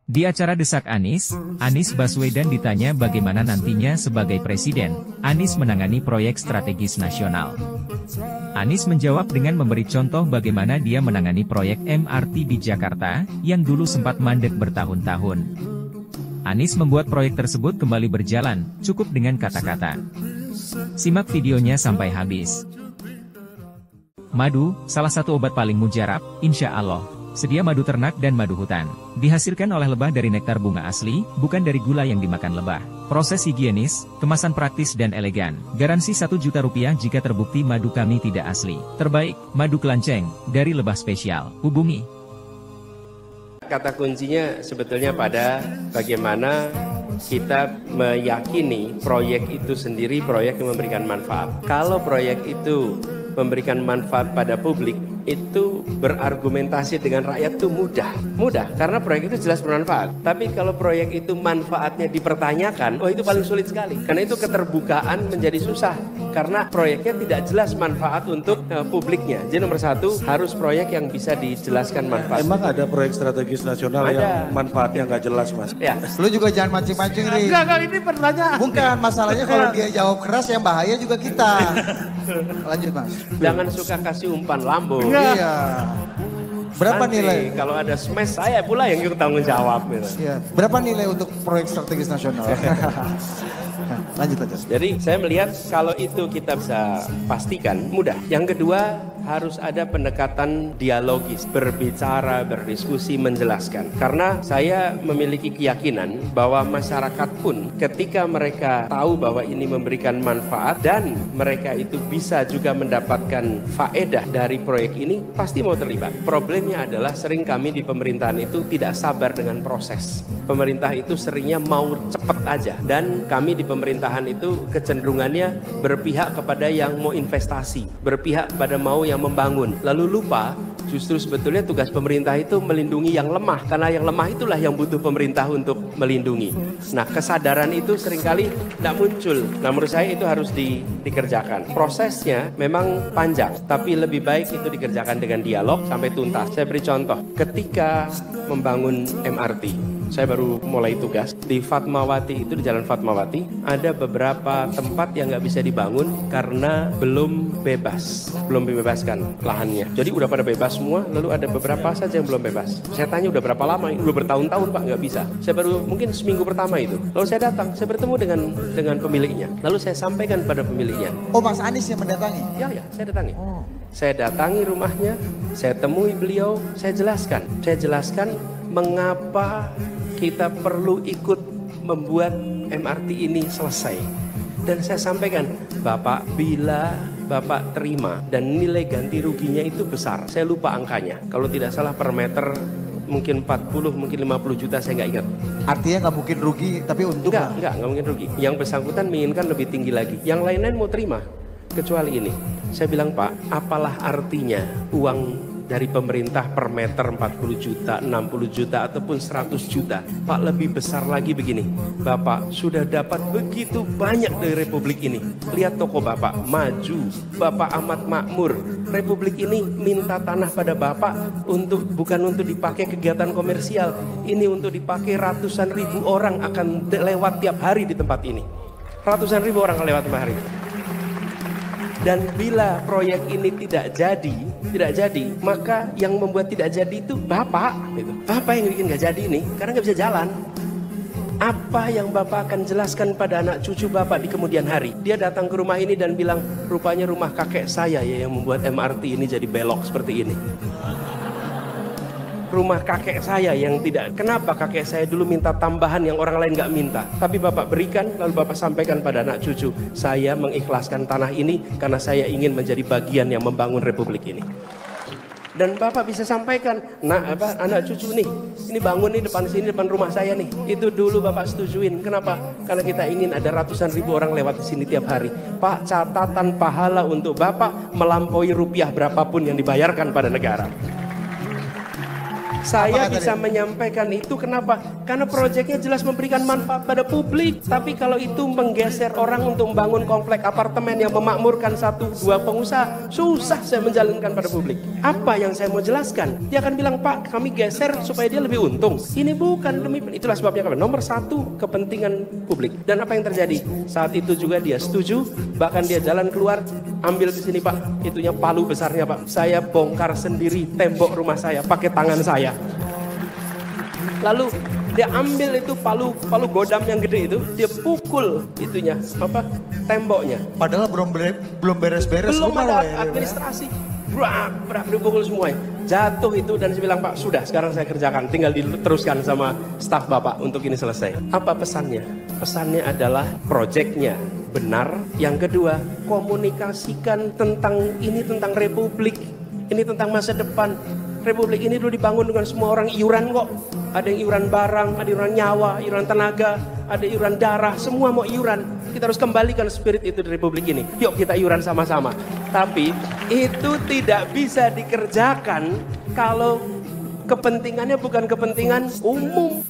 Di acara Desak Anies, Anies Baswedan ditanya bagaimana nantinya sebagai presiden, Anies menangani proyek strategis nasional. Anies menjawab dengan memberi contoh bagaimana dia menangani proyek MRT di Jakarta, yang dulu sempat mandek bertahun-tahun. Anies membuat proyek tersebut kembali berjalan, cukup dengan kata-kata. Simak videonya sampai habis. Madu, salah satu obat paling mujarab, insya Allah. Sedia madu ternak dan madu hutan. Dihasilkan oleh lebah dari nektar bunga asli, bukan dari gula yang dimakan lebah. Proses higienis, kemasan praktis dan elegan. Garansi 1 juta rupiah jika terbukti madu kami tidak asli. Terbaik, madu kelanceng, dari lebah spesial. Hubungi. Kata kuncinya sebetulnya pada bagaimana kita meyakini proyek itu sendiri proyek yang memberikan manfaat. Kalau proyek itu memberikan manfaat pada publik, itu berargumentasi dengan rakyat itu mudah karena proyek itu jelas bermanfaat. Tapi kalau proyek itu manfaatnya dipertanyakan, oh itu paling sulit sekali, karena itu keterbukaan menjadi susah karena proyeknya tidak jelas manfaat untuk publiknya. Jadi nomor satu harus proyek yang bisa dijelaskan manfaat. Emang ada proyek strategis nasional yang manfaatnya nggak jelas, Mas? Ya. Lu juga jangan mancing-mancing nih. Enggak, ini pertanyaan. Bukan, masalahnya kalau dia jawab keras yang bahaya juga kita. Lanjut, Mas. Jangan suka kasih umpan lambung. Iya. Berapa Nanti, nilai? kalau ada smash saya pula yang ikut tanggung jawab. Gitu. Iya. Berapa nilai untuk proyek strategis nasional? Lanjut aja. Jadi saya melihat kalau itu kita bisa pastikan mudah. Yang kedua harus ada pendekatan dialogis, berbicara, berdiskusi, menjelaskan. Karena saya memiliki keyakinan bahwa masyarakat pun ketika mereka tahu bahwa ini memberikan manfaat dan mereka itu bisa juga mendapatkan faedah dari proyek ini, pasti mau terlibat. Problemnya adalah sering kami di pemerintahan itu tidak sabar dengan proses. Pemerintah itu seringnya mau cepat aja, dan kami di pemerintahan itu kecenderungannya berpihak kepada yang mau investasi, berpihak pada mau yang membangun, lalu lupa justru sebetulnya tugas pemerintah itu melindungi yang lemah, karena yang lemah itulah yang butuh pemerintah untuk melindungi. Nah, kesadaran itu seringkali tidak muncul. Nah, menurut saya itu harus dikerjakan. Prosesnya memang panjang, tapi lebih baik itu dikerjakan dengan dialog sampai tuntas. Saya beri contoh, ketika membangun MRT, saya baru mulai tugas di Fatmawati, itu di Jalan Fatmawati ada beberapa tempat yang nggak bisa dibangun karena belum dibebaskan lahannya. Jadi udah pada bebas semua, lalu ada beberapa saja yang belum bebas. Saya tanya udah berapa lama? Udah bertahun-tahun Pak nggak bisa. Saya baru mungkin seminggu pertama itu. Lalu saya datang, saya bertemu dengan pemiliknya. Lalu saya sampaikan pada pemiliknya. Oh, Mas Anies yang mendatangi? Ya, saya datangi. Saya datangi rumahnya, saya temui beliau, saya jelaskan mengapa kita perlu ikut membuat MRT ini selesai. Dan saya sampaikan, Bapak, bila Bapak terima dan nilai ganti ruginya itu besar, saya lupa angkanya, kalau tidak salah per meter mungkin 40, mungkin 50 juta, saya nggak ingat. Artinya nggak mungkin rugi, tapi untung? Nggak mungkin rugi. Yang bersangkutan menginginkan lebih tinggi lagi. Yang lain-lain mau terima, kecuali ini. Saya bilang, Pak, apalah artinya uang dari pemerintah per meter 40 juta, 60 juta, ataupun 100 juta. Pak, lebih besar lagi begini. Bapak sudah dapat begitu banyak dari Republik ini. Lihat toko Bapak, maju. Bapak amat makmur. Republik ini minta tanah pada Bapak bukan untuk dipakai kegiatan komersial. Ini untuk dipakai ratusan ribu orang akan lewat tiap hari di tempat ini. Ratusan ribu orang akan lewat tiap hari. Dan bila proyek ini tidak jadi, maka yang membuat tidak jadi itu Bapak. Gitu. Bapak yang bikin nggak jadi ini, karena nggak bisa jalan. Apa yang Bapak akan jelaskan pada anak cucu Bapak di kemudian hari? Dia datang ke rumah ini dan bilang, rupanya rumah kakek saya ya yang membuat MRT ini jadi belok seperti ini. Rumah kakek saya yang tidak. Kenapa kakek saya dulu minta tambahan yang orang lain nggak minta, tapi Bapak berikan, lalu Bapak sampaikan pada anak cucu, saya mengikhlaskan tanah ini karena saya ingin menjadi bagian yang membangun Republik ini. Dan Bapak bisa sampaikan, anak cucu nih, ini bangun nih depan sini, depan rumah saya nih. Itu dulu Bapak setujuin. Kenapa? Karena kita ingin ada ratusan ribu orang lewat di sini tiap hari. Pak, catatan pahala untuk Bapak melampaui rupiah berapapun yang dibayarkan pada negara. Saya bisa menyampaikan itu kenapa? Karena proyeknya jelas memberikan manfaat pada publik. Tapi kalau itu menggeser orang untuk membangun komplek apartemen yang memakmurkan 1-2 pengusaha, susah saya menjalankan pada publik. Apa yang saya mau jelaskan? Dia akan bilang, Pak, kami geser supaya dia lebih untung. Ini bukan demi, itulah sebabnya kami nomor 1 kepentingan publik. Dan apa yang terjadi? Saat itu juga dia setuju, bahkan dia jalan keluar, ambil ke sini Pak, itunya palu besarnya Pak. Saya bongkar sendiri tembok rumah saya pakai tangan saya. Lalu dia ambil itu palu godam yang gede itu, dia pukul itunya temboknya. Padahal belum beres-beres. Belum ada administrasi. Brak dipukul semuanya. Jatuh itu dan saya bilang, Pak, sudah sekarang saya kerjakan, tinggal diteruskan sama staf Bapak untuk ini selesai. Apa pesannya? Pesannya adalah proyeknya benar. Yang kedua, komunikasikan tentang Republik. Ini tentang masa depan. Republik ini dulu dibangun dengan semua orang iuran kok. Ada yang iuran barang, ada iuran nyawa, iuran tenaga, ada iuran darah, semua mau iuran. Kita harus kembalikan spirit itu di Republik ini. Yuk kita iuran sama-sama. Tapi itu tidak bisa dikerjakan kalau kepentingannya bukan kepentingan umum.